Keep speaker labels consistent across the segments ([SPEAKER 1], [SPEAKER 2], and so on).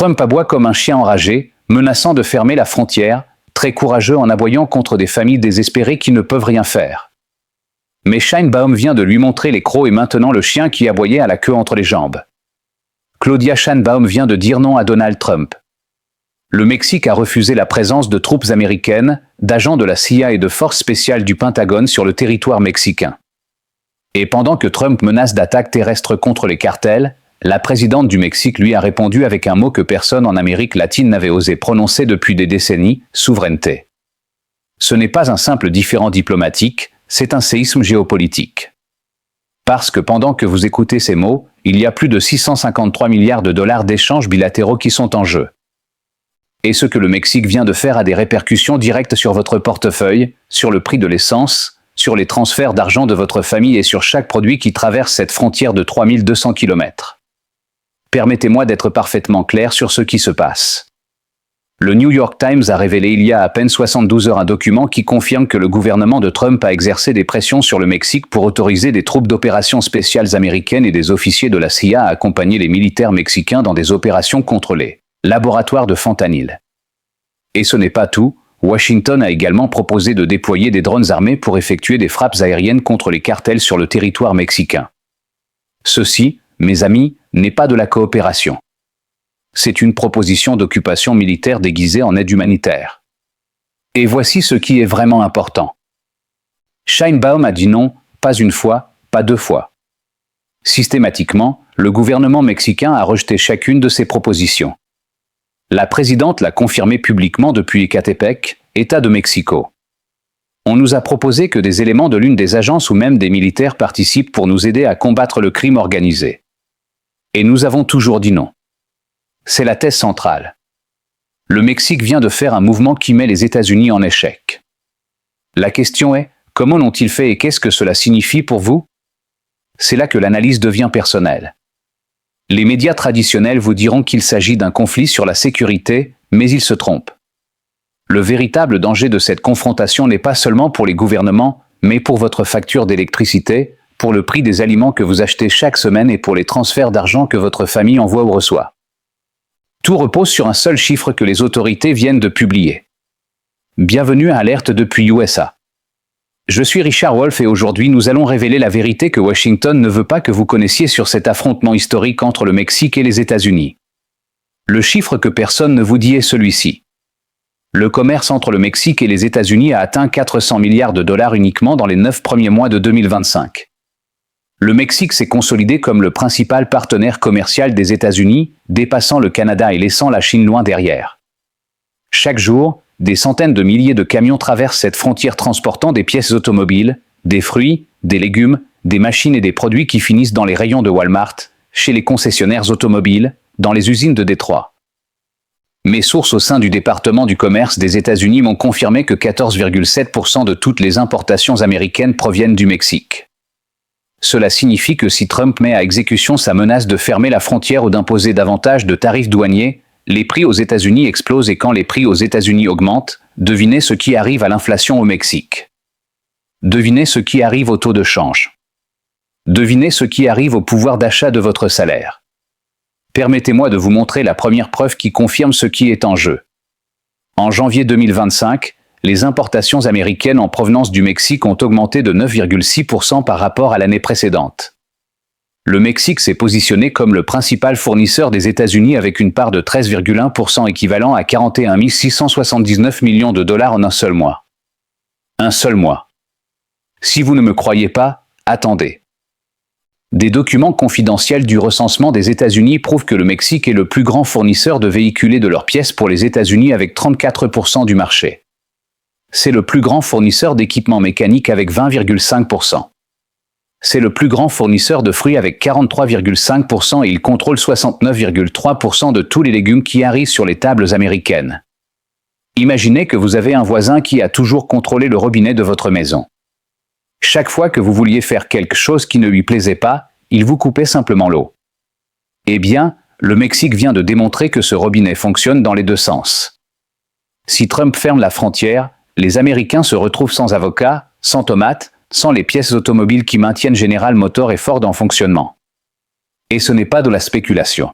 [SPEAKER 1] Trump aboie comme un chien enragé, menaçant de fermer la frontière, très courageux en aboyant contre des familles désespérées qui ne peuvent rien faire. Mais Sheinbaum vient de lui montrer les crocs et maintenant le chien qui aboyait a la queue entre les jambes. Claudia Sheinbaum vient de dire non à Donald Trump. Le Mexique a refusé la présence de troupes américaines, d'agents de la CIA et de forces spéciales du Pentagone sur le territoire mexicain. Et pendant que Trump menace d'attaques terrestres contre les cartels, la présidente du Mexique lui a répondu avec un mot que personne en Amérique latine n'avait osé prononcer depuis des décennies, souveraineté. Ce n'est pas un simple différend diplomatique, c'est un séisme géopolitique. Parce que pendant que vous écoutez ces mots, il y a plus de 653 milliards de dollars d'échanges bilatéraux qui sont en jeu. Et ce que le Mexique vient de faire a des répercussions directes sur votre portefeuille, sur le prix de l'essence, sur les transferts d'argent de votre famille et sur chaque produit qui traverse cette frontière de 3200 km. Permettez-moi d'être parfaitement clair sur ce qui se passe. Le New York Times a révélé il y a à peine 72 heures un document qui confirme que le gouvernement de Trump a exercé des pressions sur le Mexique pour autoriser des troupes d'opérations spéciales américaines et des officiers de la CIA à accompagner les militaires mexicains dans des opérations contre les laboratoires de fentanyl. Et ce n'est pas tout, Washington a également proposé de déployer des drones armés pour effectuer des frappes aériennes contre les cartels sur le territoire mexicain. Ceci, mes amis, n'est pas de la coopération. C'est une proposition d'occupation militaire déguisée en aide humanitaire. Et voici ce qui est vraiment important. Sheinbaum a dit non, pas une fois, pas deux fois. Systématiquement, le gouvernement mexicain a rejeté chacune de ces propositions. La présidente l'a confirmé publiquement depuis Ecatepec, État de Mexico. On nous a proposé que des éléments de l'une des agences ou même des militaires participent pour nous aider à combattre le crime organisé. Et nous avons toujours dit non. C'est la thèse centrale. Le Mexique vient de faire un mouvement qui met les États-Unis en échec. La question est, comment l'ont-ils fait et qu'est-ce que cela signifie pour vous? C'est là que l'analyse devient personnelle. Les médias traditionnels vous diront qu'il s'agit d'un conflit sur la sécurité, mais ils se trompent. Le véritable danger de cette confrontation n'est pas seulement pour les gouvernements, mais pour votre facture d'électricité, pour le prix des aliments que vous achetez chaque semaine et pour les transferts d'argent que votre famille envoie ou reçoit. Tout repose sur un seul chiffre que les autorités viennent de publier. Bienvenue à Alerte depuis USA. Je suis Richard Wolff et aujourd'hui nous allons révéler la vérité que Washington ne veut pas que vous connaissiez sur cet affrontement historique entre le Mexique et les États-Unis. Le chiffre que personne ne vous dit est celui-ci. Le commerce entre le Mexique et les États-Unis a atteint 400 milliards de dollars uniquement dans les 9 premiers mois de 2025. Le Mexique s'est consolidé comme le principal partenaire commercial des États-Unis, dépassant le Canada et laissant la Chine loin derrière. Chaque jour, des centaines de milliers de camions traversent cette frontière transportant des pièces automobiles, des fruits, des légumes, des machines et des produits qui finissent dans les rayons de Walmart, chez les concessionnaires automobiles, dans les usines de Détroit. Mes sources au sein du département du commerce des États-Unis m'ont confirmé que 14,7% de toutes les importations américaines proviennent du Mexique. Cela signifie que si Trump met à exécution sa menace de fermer la frontière ou d'imposer davantage de tarifs douaniers, les prix aux États-Unis explosent et quand les prix aux États-Unis augmentent, devinez ce qui arrive à l'inflation au Mexique. Devinez ce qui arrive au taux de change. Devinez ce qui arrive au pouvoir d'achat de votre salaire. Permettez-moi de vous montrer la première preuve qui confirme ce qui est en jeu. En janvier 2025, les importations américaines en provenance du Mexique ont augmenté de 9,6% par rapport à l'année précédente. Le Mexique s'est positionné comme le principal fournisseur des États-Unis avec une part de 13,1% équivalent à 41 679 millions de dollars en un seul mois. Un seul mois. Si vous ne me croyez pas, attendez. Des documents confidentiels du recensement des États-Unis prouvent que le Mexique est le plus grand fournisseur de véhiculés de leurs pièces pour les États-Unis avec 34% du marché. C'est le plus grand fournisseur d'équipements mécaniques avec 20,5%. C'est le plus grand fournisseur de fruits avec 43,5% et il contrôle 69,3% de tous les légumes qui arrivent sur les tables américaines. Imaginez que vous avez un voisin qui a toujours contrôlé le robinet de votre maison. Chaque fois que vous vouliez faire quelque chose qui ne lui plaisait pas, il vous coupait simplement l'eau. Eh bien, le Mexique vient de démontrer que ce robinet fonctionne dans les deux sens. Si Trump ferme la frontière, les Américains se retrouvent sans avocats, sans tomates, sans les pièces automobiles qui maintiennent General Motors et Ford en fonctionnement. Et ce n'est pas de la spéculation.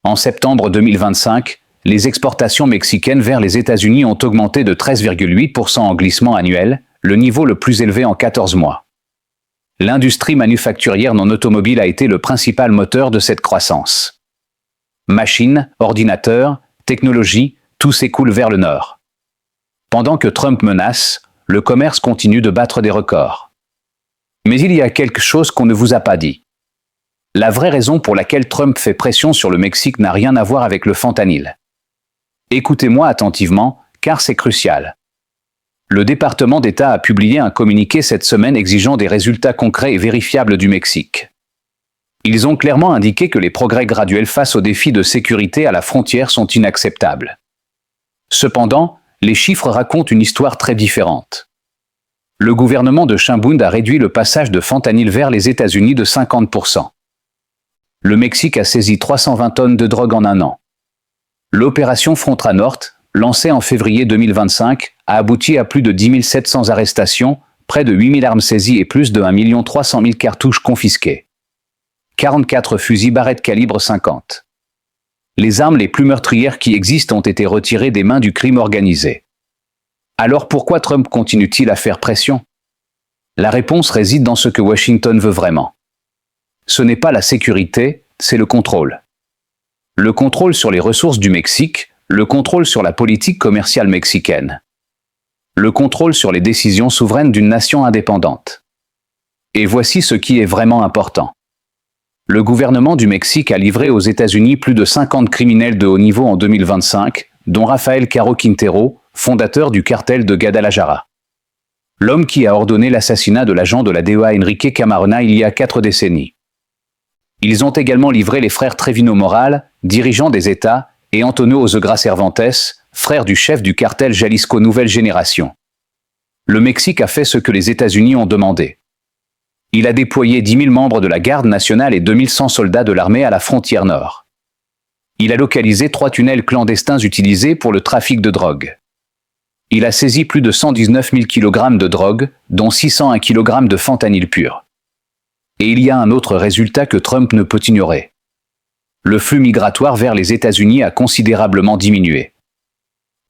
[SPEAKER 1] En septembre 2025, les exportations mexicaines vers les États-Unis ont augmenté de 13,8% en glissement annuel, le niveau le plus élevé en 14 mois. L'industrie manufacturière non automobile a été le principal moteur de cette croissance. Machines, ordinateurs, technologies, tout s'écoule vers le nord. Pendant que Trump menace, le commerce continue de battre des records. Mais il y a quelque chose qu'on ne vous a pas dit. La vraie raison pour laquelle Trump fait pression sur le Mexique n'a rien à voir avec le fentanyl. Écoutez-moi attentivement, car c'est crucial. Le département d'État a publié un communiqué cette semaine exigeant des résultats concrets et vérifiables du Mexique. Ils ont clairement indiqué que les progrès graduels face aux défis de sécurité à la frontière sont inacceptables. Cependant, les chiffres racontent une histoire très différente. Le gouvernement de Sheinbaum a réduit le passage de fentanyl vers les États-Unis de 50%. Le Mexique a saisi 320 tonnes de drogue en un an. L'opération Frontra Norte, lancée en février 2025, a abouti à plus de 10 700 arrestations, près de 8 000 armes saisies et plus de 1 300 000 cartouches confisquées. 44 fusils Barrett calibre 50. Les armes les plus meurtrières qui existent ont été retirées des mains du crime organisé. Alors pourquoi Trump continue-t-il à faire pression? La réponse réside dans ce que Washington veut vraiment. Ce n'est pas la sécurité, c'est le contrôle. Le contrôle sur les ressources du Mexique, le contrôle sur la politique commerciale mexicaine. Le contrôle sur les décisions souveraines d'une nation indépendante. Et voici ce qui est vraiment important. Le gouvernement du Mexique a livré aux États-Unis plus de 50 criminels de haut niveau en 2025, dont Rafael Caro Quintero, fondateur du cartel de Guadalajara. L'homme qui a ordonné l'assassinat de l'agent de la DEA Enrique Camarena il y a 4 décennies. Ils ont également livré les frères Trevino Moral, dirigeants des États, et Antonio Osegra Cervantes, frère du chef du cartel Jalisco Nouvelle Génération. Le Mexique a fait ce que les États-Unis ont demandé. Il a déployé 10 000 membres de la Garde nationale et 2 100 soldats de l'armée à la frontière nord. Il a localisé 3 tunnels clandestins utilisés pour le trafic de drogue. Il a saisi plus de 119 000 kg de drogue, dont 601 kg de fentanyl pur. Et il y a un autre résultat que Trump ne peut ignorer. Le flux migratoire vers les États-Unis a considérablement diminué.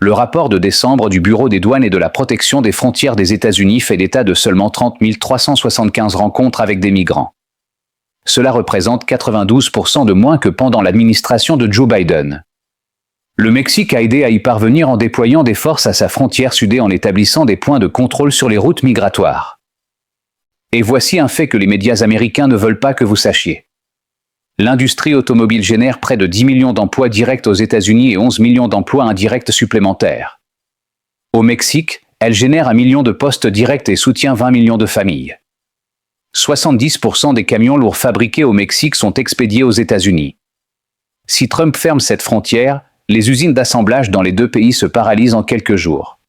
[SPEAKER 1] Le rapport de décembre du Bureau des douanes et de la protection des frontières des États-Unis fait état de seulement 30 375 rencontres avec des migrants. Cela représente 92% de moins que pendant l'administration de Joe Biden. Le Mexique a aidé à y parvenir en déployant des forces à sa frontière sud et en établissant des points de contrôle sur les routes migratoires. Et voici un fait que les médias américains ne veulent pas que vous sachiez. L'industrie automobile génère près de 10 millions d'emplois directs aux États-Unis et 11 millions d'emplois indirects supplémentaires. Au Mexique, elle génère 1 million de postes directs et soutient 20 millions de familles. 70% des camions lourds fabriqués au Mexique sont expédiés aux États-Unis. Si Trump ferme cette frontière, les usines d'assemblage dans les deux pays se paralysent en quelques jours.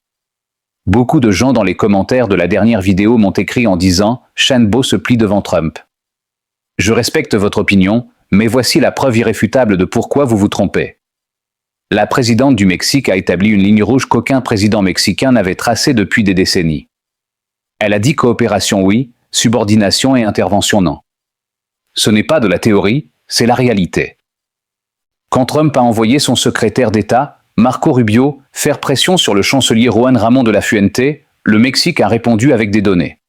[SPEAKER 1] Beaucoup de gens dans les commentaires de la dernière vidéo m'ont écrit en disant « Sheinbaum se plie devant Trump ». Je respecte votre opinion, mais voici la preuve irréfutable de pourquoi vous vous trompez. La présidente du Mexique a établi une ligne rouge qu'aucun président mexicain n'avait tracée depuis des décennies. Elle a dit coopération oui, subordination et intervention non. Ce n'est pas de la théorie, c'est la réalité. Quand Trump a envoyé son secrétaire d'État, Marco Rubio, faire pression sur le chancelier Juan Ramón de la Fuente, le Mexique a répondu avec des données.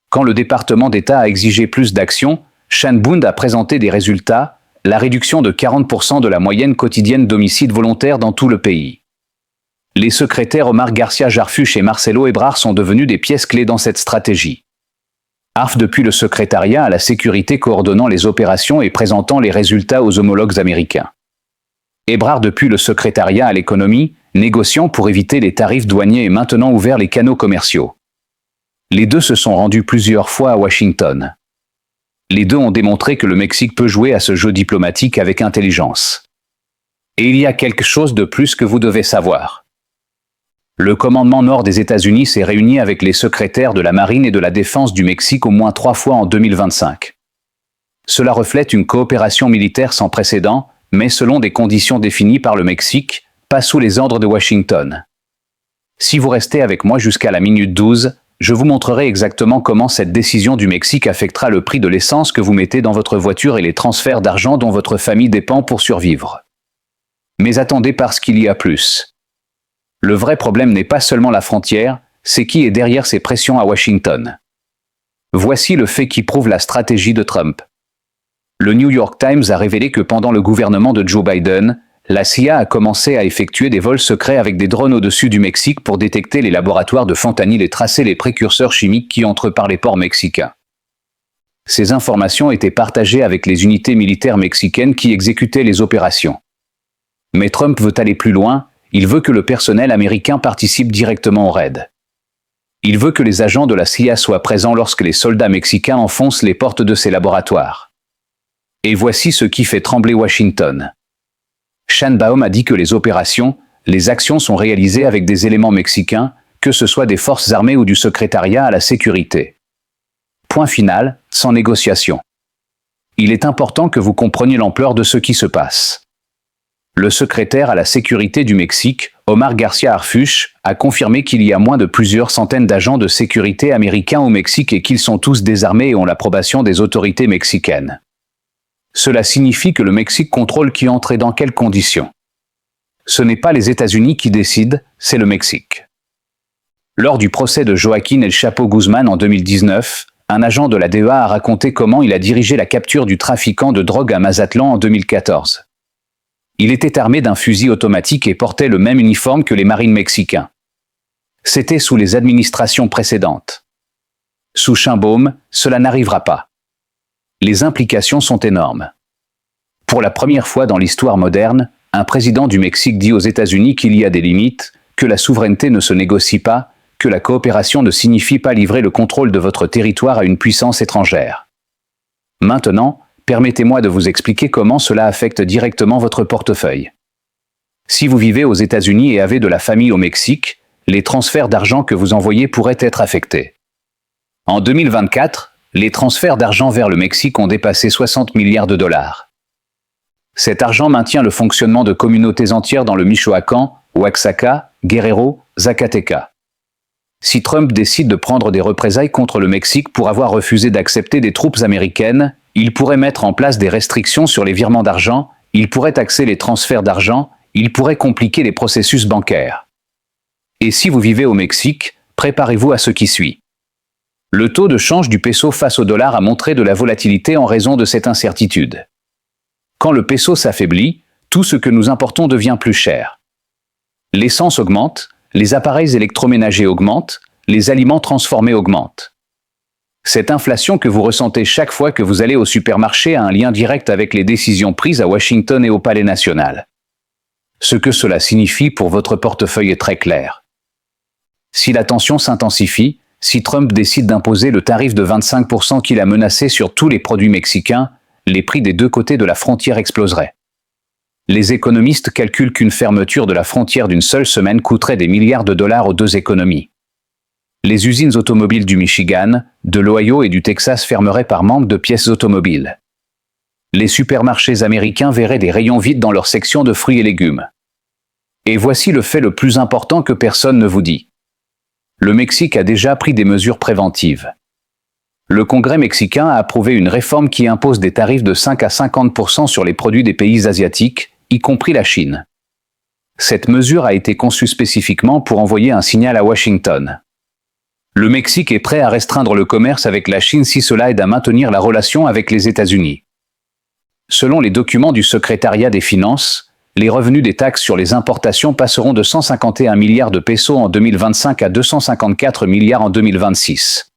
[SPEAKER 1] Quand le département d'État a exigé plus d'action, Sheinbaum a présenté des résultats, la réduction de 40% de la moyenne quotidienne d'homicides volontaires dans tout le pays. Les secrétaires Omar Garcia Jarfuch et Marcelo Ebrard sont devenus des pièces clés dans cette stratégie. ARF depuis le secrétariat à la sécurité coordonnant les opérations et présentant les résultats aux homologues américains. Ebrard depuis le secrétariat à l'économie, négociant pour éviter les tarifs douaniers et maintenant ouvert les canaux commerciaux. Les deux se sont rendus plusieurs fois à Washington. Les deux ont démontré que le Mexique peut jouer à ce jeu diplomatique avec intelligence. Et il y a quelque chose de plus que vous devez savoir. Le commandement nord des États-Unis s'est réuni avec les secrétaires de la Marine et de la Défense du Mexique au moins 3 fois en 2025. Cela reflète une coopération militaire sans précédent, mais selon des conditions définies par le Mexique, pas sous les ordres de Washington. Si vous restez avec moi jusqu'à la minute 12, je vous montrerai exactement comment cette décision du Mexique affectera le prix de l'essence que vous mettez dans votre voiture et les transferts d'argent dont votre famille dépend pour survivre. Mais attendez parce qu'il y a plus. Le vrai problème n'est pas seulement la frontière, c'est qui est derrière ces pressions à Washington. Voici le fait qui prouve la stratégie de Trump. Le New York Times a révélé que pendant le gouvernement de Joe Biden, la CIA a commencé à effectuer des vols secrets avec des drones au-dessus du Mexique pour détecter les laboratoires de fentanyl et tracer les précurseurs chimiques qui entrent par les ports mexicains. Ces informations étaient partagées avec les unités militaires mexicaines qui exécutaient les opérations. Mais Trump veut aller plus loin, il veut que le personnel américain participe directement au raid. Il veut que les agents de la CIA soient présents lorsque les soldats mexicains enfoncent les portes de ces laboratoires. Et voici ce qui fait trembler Washington. Sheinbaum a dit que les opérations, les actions sont réalisées avec des éléments mexicains, que ce soit des forces armées ou du secrétariat à la sécurité. Point final, sans négociation. Il est important que vous compreniez l'ampleur de ce qui se passe. Le secrétaire à la sécurité du Mexique, Omar Garcia Harfuch, a confirmé qu'il y a moins de plusieurs centaines d'agents de sécurité américains au Mexique et qu'ils sont tous désarmés et ont l'approbation des autorités mexicaines. Cela signifie que le Mexique contrôle qui entre et dans quelles conditions. Ce n'est pas les États-Unis qui décident, c'est le Mexique. Lors du procès de Joaquín El Chapo Guzmán en 2019, un agent de la DEA a raconté comment il a dirigé la capture du trafiquant de drogue à Mazatlan en 2014. Il était armé d'un fusil automatique et portait le même uniforme que les marines mexicains. C'était sous les administrations précédentes. Sous Sheinbaum, cela n'arrivera pas. Les implications sont énormes. Pour la première fois dans l'histoire moderne, un président du Mexique dit aux États-Unis qu'il y a des limites, que la souveraineté ne se négocie pas, que la coopération ne signifie pas livrer le contrôle de votre territoire à une puissance étrangère. Maintenant, permettez-moi de vous expliquer comment cela affecte directement votre portefeuille. Si vous vivez aux États-Unis et avez de la famille au Mexique, les transferts d'argent que vous envoyez pourraient être affectés. En 2024, les transferts d'argent vers le Mexique ont dépassé 60 milliards de dollars. Cet argent maintient le fonctionnement de communautés entières dans le Michoacán, Oaxaca, Guerrero, Zacatecas. Si Trump décide de prendre des représailles contre le Mexique pour avoir refusé d'accepter des troupes américaines, il pourrait mettre en place des restrictions sur les virements d'argent, il pourrait taxer les transferts d'argent, il pourrait compliquer les processus bancaires. Et si vous vivez au Mexique, préparez-vous à ce qui suit. Le taux de change du peso face au dollar a montré de la volatilité en raison de cette incertitude. Quand le peso s'affaiblit, tout ce que nous importons devient plus cher. L'essence augmente, les appareils électroménagers augmentent, les aliments transformés augmentent. Cette inflation que vous ressentez chaque fois que vous allez au supermarché a un lien direct avec les décisions prises à Washington et au Palais national. Ce que cela signifie pour votre portefeuille est très clair. Si la tension s'intensifie, si Trump décide d'imposer le tarif de 25% qu'il a menacé sur tous les produits mexicains, les prix des deux côtés de la frontière exploseraient. Les économistes calculent qu'une fermeture de la frontière d'une seule semaine coûterait des milliards de dollars aux deux économies. Les usines automobiles du Michigan, de l'Ohio et du Texas fermeraient par manque de pièces automobiles. Les supermarchés américains verraient des rayons vides dans leur section de fruits et légumes. Et voici le fait le plus important que personne ne vous dit. Le Mexique a déjà pris des mesures préventives. Le Congrès mexicain a approuvé une réforme qui impose des tarifs de 5 à 50% sur les produits des pays asiatiques, y compris la Chine. Cette mesure a été conçue spécifiquement pour envoyer un signal à Washington. Le Mexique est prêt à restreindre le commerce avec la Chine si cela aide à maintenir la relation avec les États-Unis. Selon les documents du secrétariat des Finances, les revenus des taxes sur les importations passeront de 151 milliards de pesos en 2025 à 254 milliards en 2026.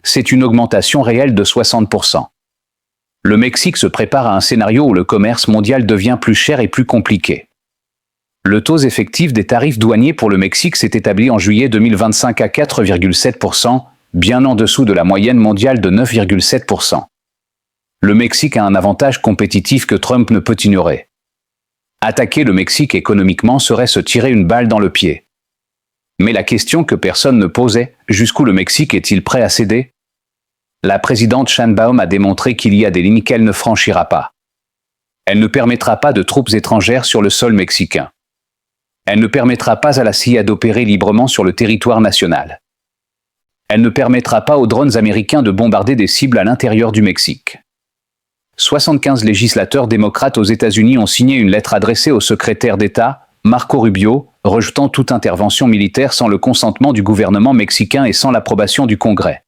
[SPEAKER 1] C'est une augmentation réelle de 60%. Le Mexique se prépare à un scénario où le commerce mondial devient plus cher et plus compliqué. Le taux effectif des tarifs douaniers pour le Mexique s'est établi en juillet 2025 à 4,7%, bien en dessous de la moyenne mondiale de 9,7%. Le Mexique a un avantage compétitif que Trump ne peut ignorer. Attaquer le Mexique économiquement serait se tirer une balle dans le pied. Mais la question que personne ne posait, jusqu'où le Mexique est-il prêt à céder? La présidente Sheinbaum a démontré qu'il y a des lignes qu'elle ne franchira pas. Elle ne permettra pas de troupes étrangères sur le sol mexicain. Elle ne permettra pas à la CIA d'opérer librement sur le territoire national. Elle ne permettra pas aux drones américains de bombarder des cibles à l'intérieur du Mexique. 75 législateurs démocrates aux États-Unis ont signé une lettre adressée au secrétaire d'État, Marco Rubio, rejetant toute intervention militaire sans le consentement du gouvernement mexicain et sans l'approbation du Congrès.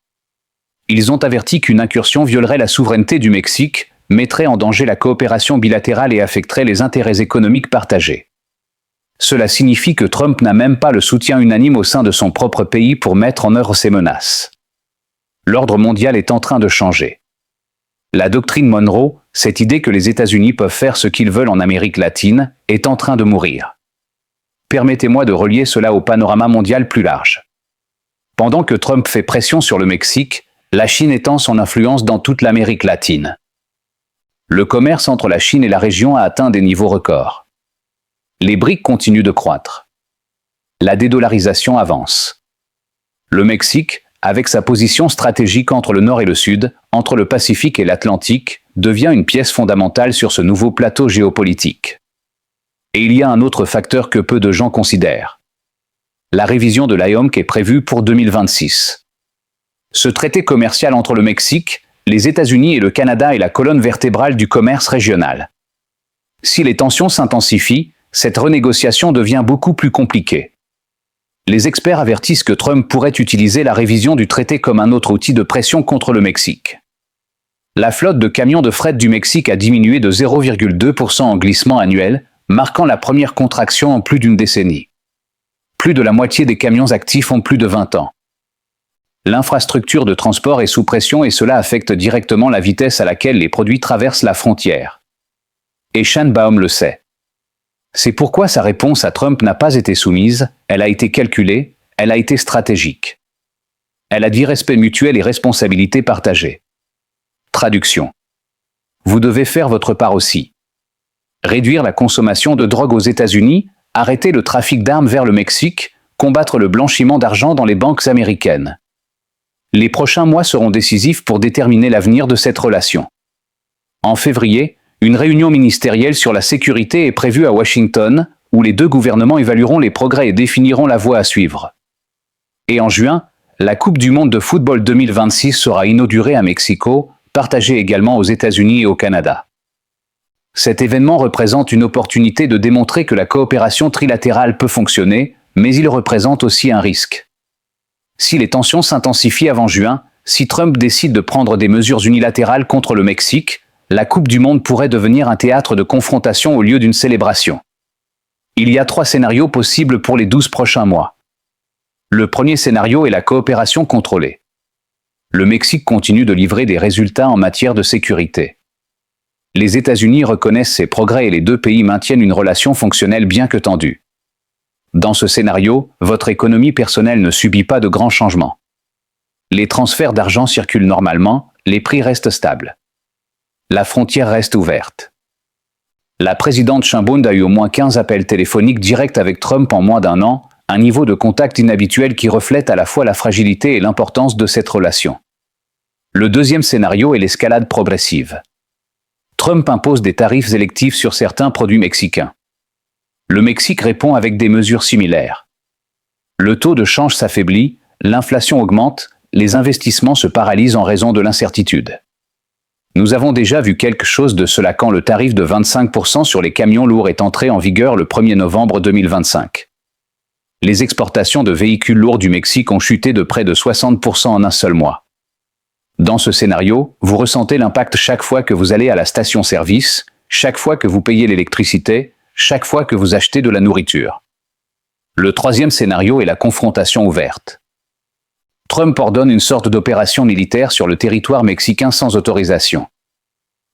[SPEAKER 1] Ils ont averti qu'une incursion violerait la souveraineté du Mexique, mettrait en danger la coopération bilatérale et affecterait les intérêts économiques partagés. Cela signifie que Trump n'a même pas le soutien unanime au sein de son propre pays pour mettre en œuvre ces menaces. L'ordre mondial est en train de changer. La doctrine Monroe, cette idée que les États-Unis peuvent faire ce qu'ils veulent en Amérique latine, est en train de mourir. Permettez-moi de relier cela au panorama mondial plus large. Pendant que Trump fait pression sur le Mexique, la Chine étend son influence dans toute l'Amérique latine. Le commerce entre la Chine et la région a atteint des niveaux records. Les BRICS continuent de croître. La dédollarisation avance. Le Mexique, avec sa position stratégique entre le Nord et le Sud, entre le Pacifique et l'Atlantique, devient une pièce fondamentale sur ce nouveau plateau géopolitique. Et il y a un autre facteur que peu de gens considèrent. La révision de l'IOMC est prévue pour 2026. Ce traité commercial entre le Mexique, les États-Unis et le Canada est la colonne vertébrale du commerce régional. Si les tensions s'intensifient, cette renégociation devient beaucoup plus compliquée. Les experts avertissent que Trump pourrait utiliser la révision du traité comme un autre outil de pression contre le Mexique. La flotte de camions de fret du Mexique a diminué de 0,2% en glissement annuel, marquant la première contraction en plus d'une décennie. Plus de la moitié des camions actifs ont plus de 20 ans. L'infrastructure de transport est sous pression et cela affecte directement la vitesse à laquelle les produits traversent la frontière. Et Sheinbaum le sait. C'est pourquoi sa réponse à Trump n'a pas été soumise, elle a été calculée, elle a été stratégique. Elle a dit respect mutuel et responsabilité partagée. Traduction. Vous devez faire votre part aussi. Réduire la consommation de drogue aux États-Unis, arrêter le trafic d'armes vers le Mexique, combattre le blanchiment d'argent dans les banques américaines. Les prochains mois seront décisifs pour déterminer l'avenir de cette relation. En février, une réunion ministérielle sur la sécurité est prévue à Washington, où les deux gouvernements évalueront les progrès et définiront la voie à suivre. Et en juin, la Coupe du monde de football 2026 sera inaugurée à Mexico, partagée également aux États-Unis et au Canada. Cet événement représente une opportunité de démontrer que la coopération trilatérale peut fonctionner, mais il représente aussi un risque. Si les tensions s'intensifient avant juin, si Trump décide de prendre des mesures unilatérales contre le Mexique, la Coupe du monde pourrait devenir un théâtre de confrontation au lieu d'une célébration. Il y a 3 scénarios possibles pour les 12 prochains mois. Le premier scénario est la coopération contrôlée. Le Mexique continue de livrer des résultats en matière de sécurité. Les États-Unis reconnaissent ces progrès et les deux pays maintiennent une relation fonctionnelle bien que tendue. Dans ce scénario, votre économie personnelle ne subit pas de grands changements. Les transferts d'argent circulent normalement, les prix restent stables. La frontière reste ouverte. La présidente Sheinbaum a eu au moins 15 appels téléphoniques directs avec Trump en moins d'un an, un niveau de contact inhabituel qui reflète à la fois la fragilité et l'importance de cette relation. Le deuxième scénario est l'escalade progressive. Trump impose des tarifs électifs sur certains produits mexicains. Le Mexique répond avec des mesures similaires. Le taux de change s'affaiblit, l'inflation augmente, les investissements se paralysent en raison de l'incertitude. Nous avons déjà vu quelque chose de cela quand le tarif de 25% sur les camions lourds est entré en vigueur le 1er novembre 2025. Les exportations de véhicules lourds du Mexique ont chuté de près de 60% en un seul mois. Dans ce scénario, vous ressentez l'impact chaque fois que vous allez à la station-service, chaque fois que vous payez l'électricité, chaque fois que vous achetez de la nourriture. Le troisième scénario est la confrontation ouverte. Trump ordonne une sorte d'opération militaire sur le territoire mexicain sans autorisation.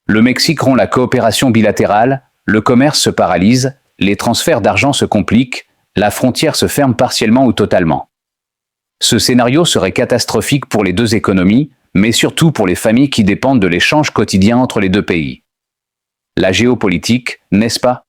[SPEAKER 1] Le Mexique rompt la coopération bilatérale, le commerce se paralyse, les transferts d'argent se compliquent, la frontière se ferme partiellement ou totalement. Ce scénario serait catastrophique pour les deux économies, mais surtout pour les familles qui dépendent de l'échange quotidien entre les deux pays. La géopolitique, n'est-ce pas ?